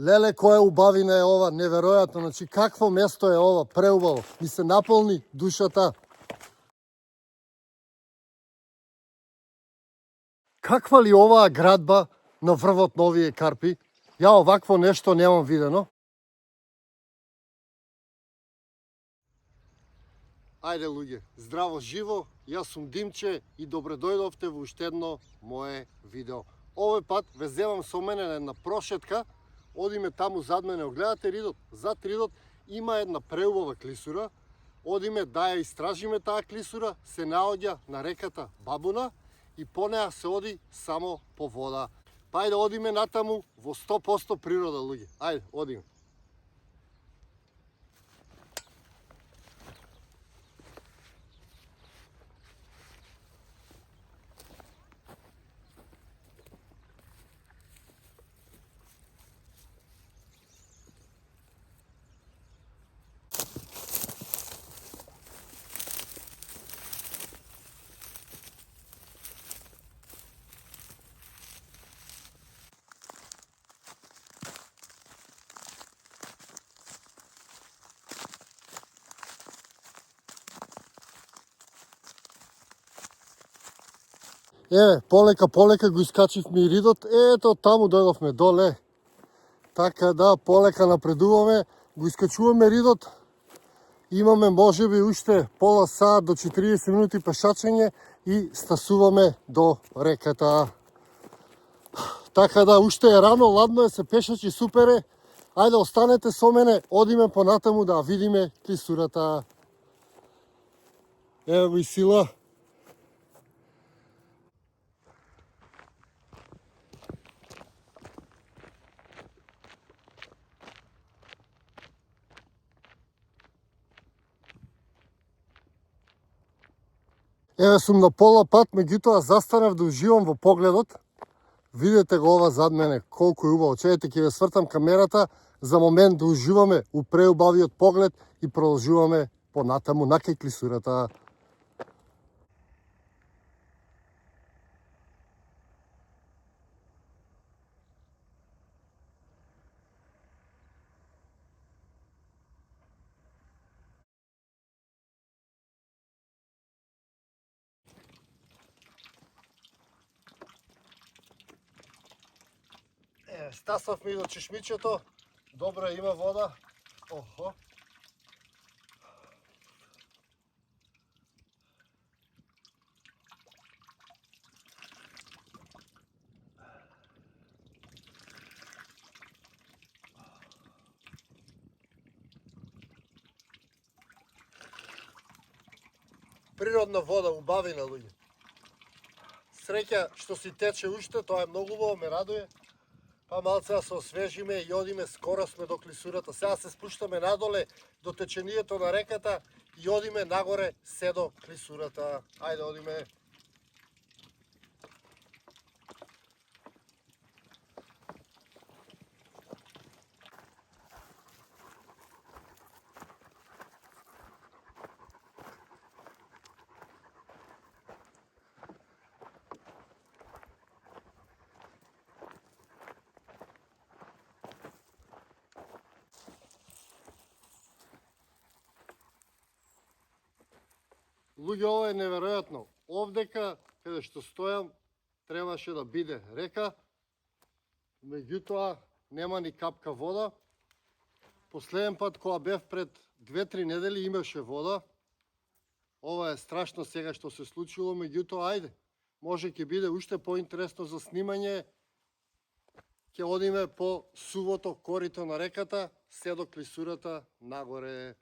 Леле, која убавина е ова, неверојатно, значи какво место е ова, преубаво, ми се наполни душата. Каква ли оваа градба на врвот на овие карпи? Ја овакво нешто немам видено. Ајде луѓе, здраво живо, јас сум Димче и добре дојдовте во уште едно мое видео. Овој пат ве земам со мене на една прошетка, одиме таму зад мене, огледате ридот, зад ридот има една преубава клисура, одиме да ја истражиме таа клисура, се наоѓа на реката Бабуна и по неа се оди само по вода. Па ајде одиме натаму во 100% природа луѓе. Ајде, одиме. Полека го искачивме и ридот, ето таму дојдовме доле. Така да, полека напредуваме, го искачуваме ридот. Имаме можеби уште пола сат до 40 минути пешачење и стасуваме до реката. Така да, уште е рано, ладно е, се пешачи, супер е. Ајде, останете со мене, одиме понатаму да видиме клисурата. Ево и сила. Еве сум на пола пат, меѓутоа застанав да уживам во погледот. Видете го ова зад мене, колку е убаво. Чекајте, ќе ве свртам камерата за момент да уживаме у преубавиот поглед и продолжуваме понатаму на кај клисурата. Стасавме и до чешмичето. Добро, има вода. Охо. Природна вода, убавина луѓе. Среќа што си тече уште, тоа е многу убаво, ме радуе. Па малце да се освежиме и одиме, скоро сме до клисурата. Сега се спуштаме надоле до течението на реката и одиме нагоре се до клисурата. Ајде, одиме. Луѓе, ова е неверојатно. Овдека, каде што стојам, требаше да биде река, меѓутоа нема ни капка вода. Последен пат кога бев пред 2-3 недели имаше вода. Ова е страшно сега што се случило, меѓутоа ајде, може ќе биде уште поинтересно за снимање. Ќе одиме по сувото корито на реката, се до клисурата нагоре.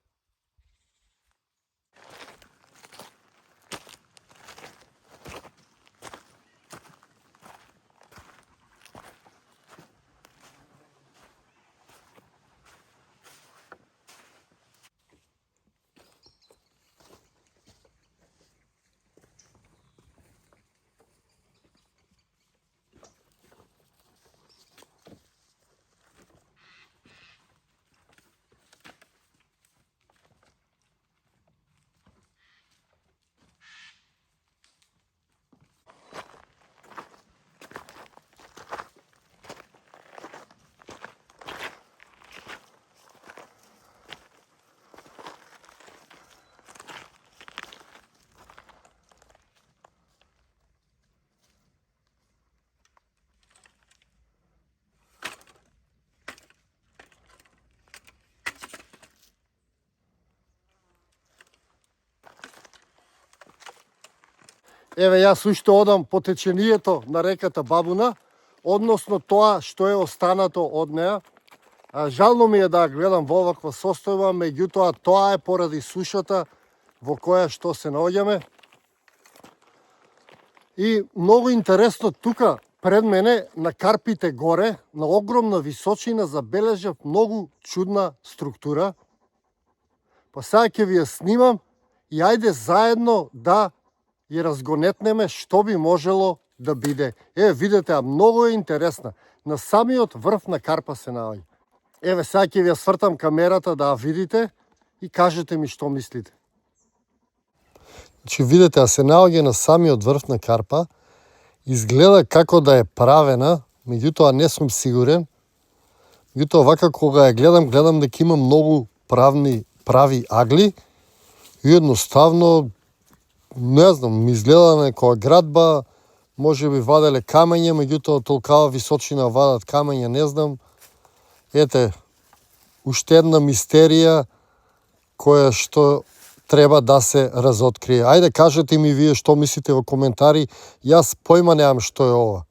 Еве јас уште одам по течението на реката Бабуна, односно тоа што е останато од неа. Жално ми е да гледам во оваква состојба, меѓутоа тоа е поради сушата во која што се наоѓаме. И многу интересно тука пред мене на карпите горе, на огромна височина забележав многу чудна структура. Па сега ќе ви ја снимам и ајде заедно да ја разгонетнеме што би можело да биде. Еве видете, многу е интересна. На самиот врв на карпа се наоѓа. Еве сега ќе ви ја свртам камерата да ја видите и кажете ми што мислите. Значи видите, се наоѓа на самиот врв на карпа. Изгледа како да е правена, меѓутоа не сум сигурен. Меѓутоа вака кога ја гледам дека има многу прави агли и едноставно не знам, ми изгледа некоја градба, може би ваделе камења, меѓутоа толкава височина вадат камења, не знам. Ете, уште една мистерија која што треба да се разоткрие. Ајде кажете ми вие што мислите во коментари, јас појма немам што е ова.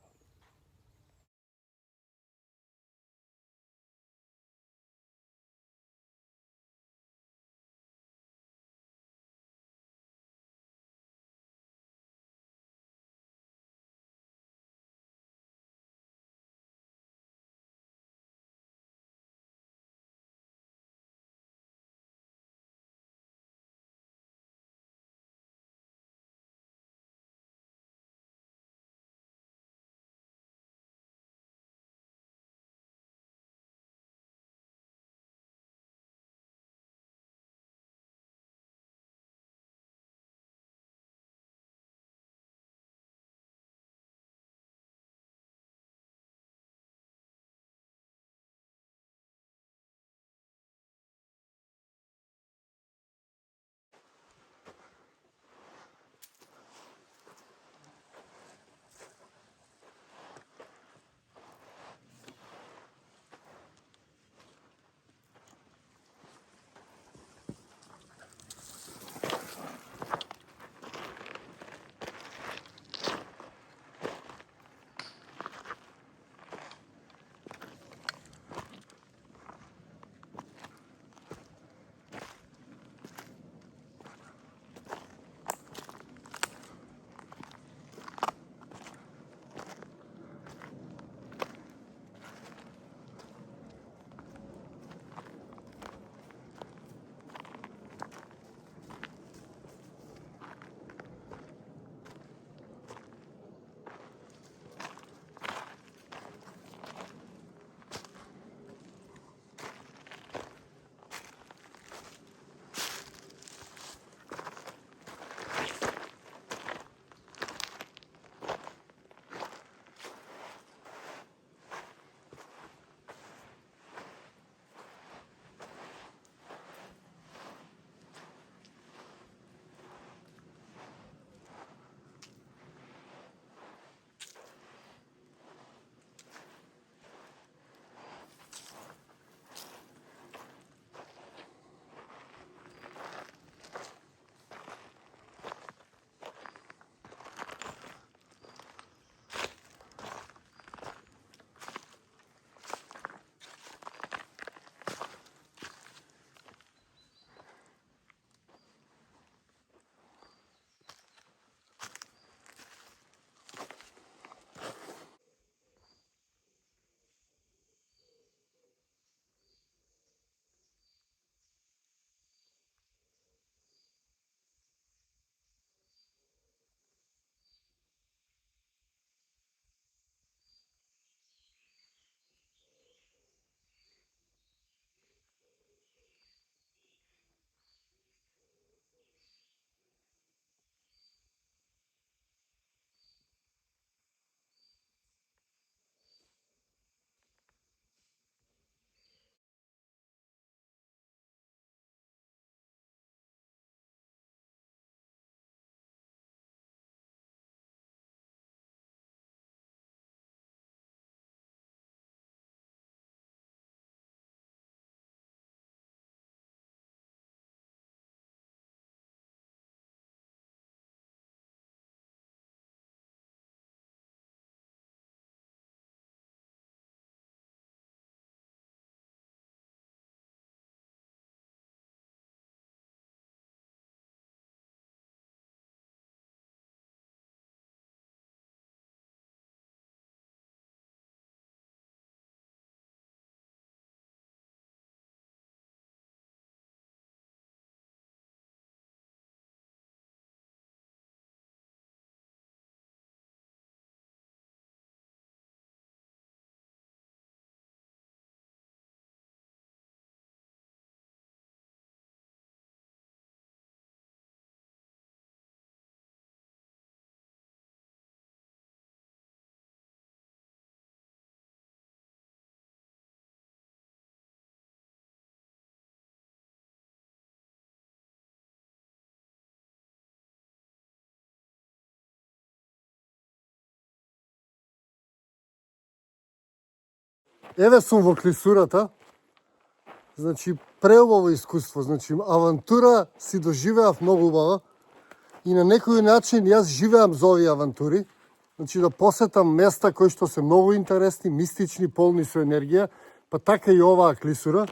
Еве сум во клисурата. Значи, преубаво искуство. Значи, авантура си доживеав многу убава. И на некој начин јас живеам за овие авантури. Значи, да посетам места кои што се многу интересни, мистични, полни со енергија. Па така и оваа клисура.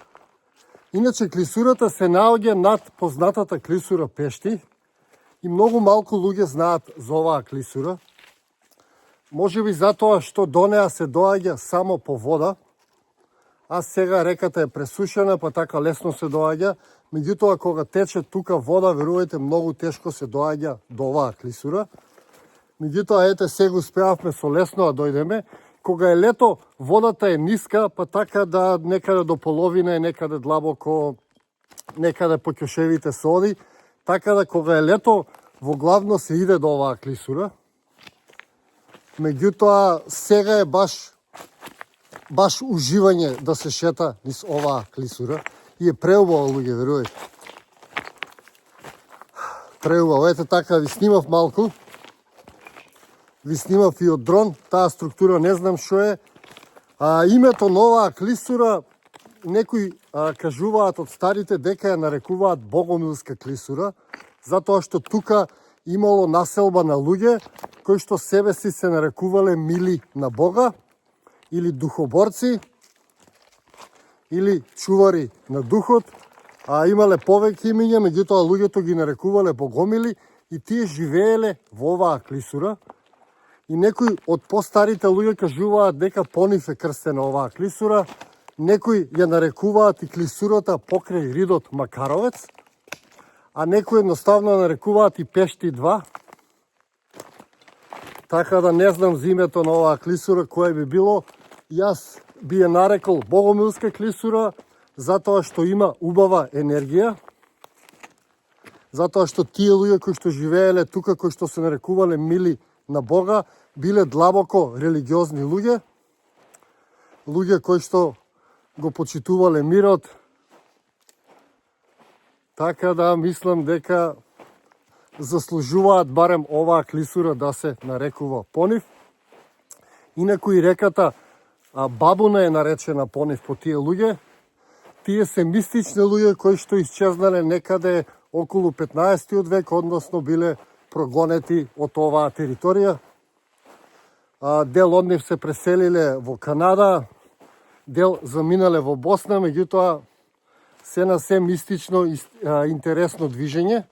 Иначе, клисурата се наоѓа над познатата клисура Пешти. И многу малку луѓе знаат за оваа клисура. Може би затоа што до неа се доаѓа само по вода. А сега реката е пресушена, па така лесно се доаѓа. Меѓутоа, кога тече тука вода, верувајте, многу тешко се доаѓа до оваа клисура. Меѓутоа, ете, сега успеавме со лесно да дојдеме. Кога е лето, водата е ниска, па така да некаде до половина е некаде длабоко, некаде по ќошевите се оди. Така да кога е лето, во главно се иде до оваа клисура. Меѓутоа, сега е баш уживање да се шета низ оваа клисура. И е преубаво, луѓе, верувајте. Преубаво. Ете така, ви снимав малку. Ви снимав и од дрон. Таа структура не знам што е. Името на оваа клисура, некои кажуваат од старите дека ја нарекуваат Богомилска клисура, затоа што тука имало населба на луѓе кои што себе си се нарекувале мили на Бога, или духоборци, или чувари на духот, имале повеќе имиња, меѓутоа луѓето ги нарекувале богомили и тие живееле во оваа клисура. И некои од постарите луѓе кажуваат дека по нив е крстена оваа клисура, некои ја нарекуваат и клисурата покрај ридот Макаровец, а некои едноставно нарекуваат и Пешти 2. Така да не знам за името на оваа клисура кое би било. Јас би ја нарекол Богомилска клисура, затоа што има убава енергија, затоа што тие луѓе кои што живееле тука, кои што се нарекувале мили на Бога, биле длабоко религиозни луѓе, луѓе кои што го почитувале мирот. Така да мислам дека заслужуваат барем оваа клисура да се нарекува по нив. Инаку и реката Бабуна е наречена по нив по тие луѓе. Тие се мистични луѓе кои што исчезнале некаде околу 15 век, односно биле прогонети од оваа територија. Дел од нив се преселиле во Канада, дел заминале во Босна, меѓутоа се на се мистично и интересно движење.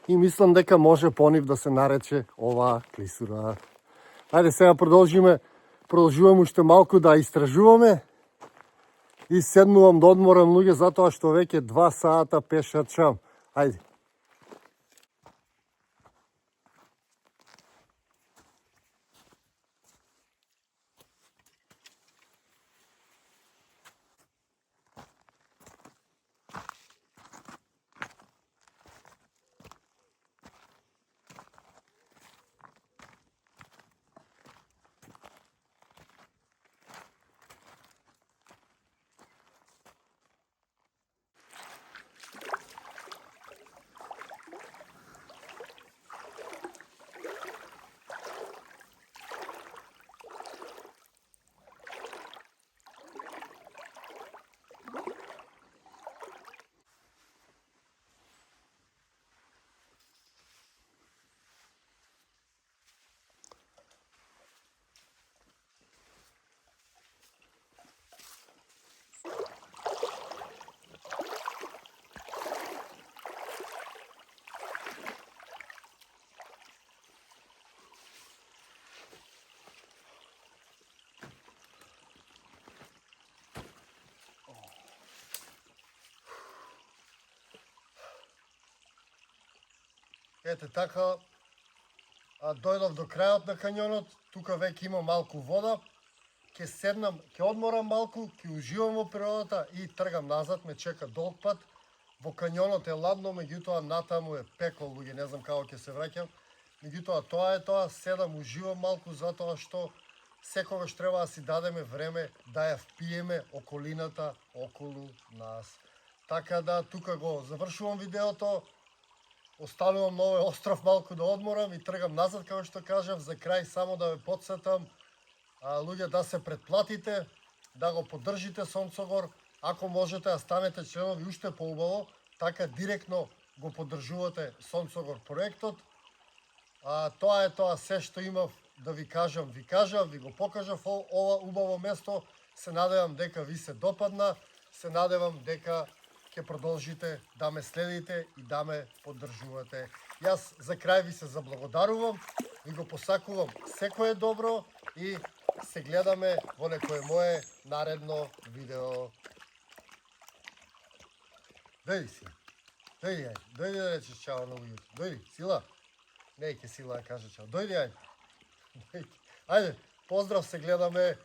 И мислам дека може по нив да се нарече оваа клисура. Ајде сега продолжуваме уште малку да истражуваме и седнувам да одморам луѓе затоа што веќе 2 сата пеша чам. Ајде. Ете така, дојдов до крајот на кањонот, тука веќе има малку вода, ќе седнам, ќе одморам малку, ќе уживам во природата и тргам назад, ме чека долг пат. Во кањонот е ладно, меѓутоа натаму е пекол, луѓе, не знам како ќе се враќам. Меѓутоа тоа е тоа, седам, уживам малку затоа што секогаш треба да си дадеме време да ја впиеме околината околу нас. Така да тука го завршувам видеото. Останувам на овој остров малку да одморам и тргам назад, како што кажав. За крај само да ве потсетам, луѓе, да се претплатите, да го поддржите Сонцогор, ако можете да станете членови уште поубаво, така директно го поддржувате Сонцогор проектот. Тоа е тоа се што имав да ви кажам, ви го покажав ова убаво место. Се надевам дека ви се допадна, се надевам дека ќе продолжите да ме следите и да ме поддржувате. Јас за крај ви се заблагодарувам, ви го посакувам секое добро и се гледаме во некое мое наредно видео. Дојди си. Дојди да речеш чао на луѓето. Дојди, Сила. Не ќе Сила да каже чао. Дојди, ајде. Ајде, поздрав, се гледаме.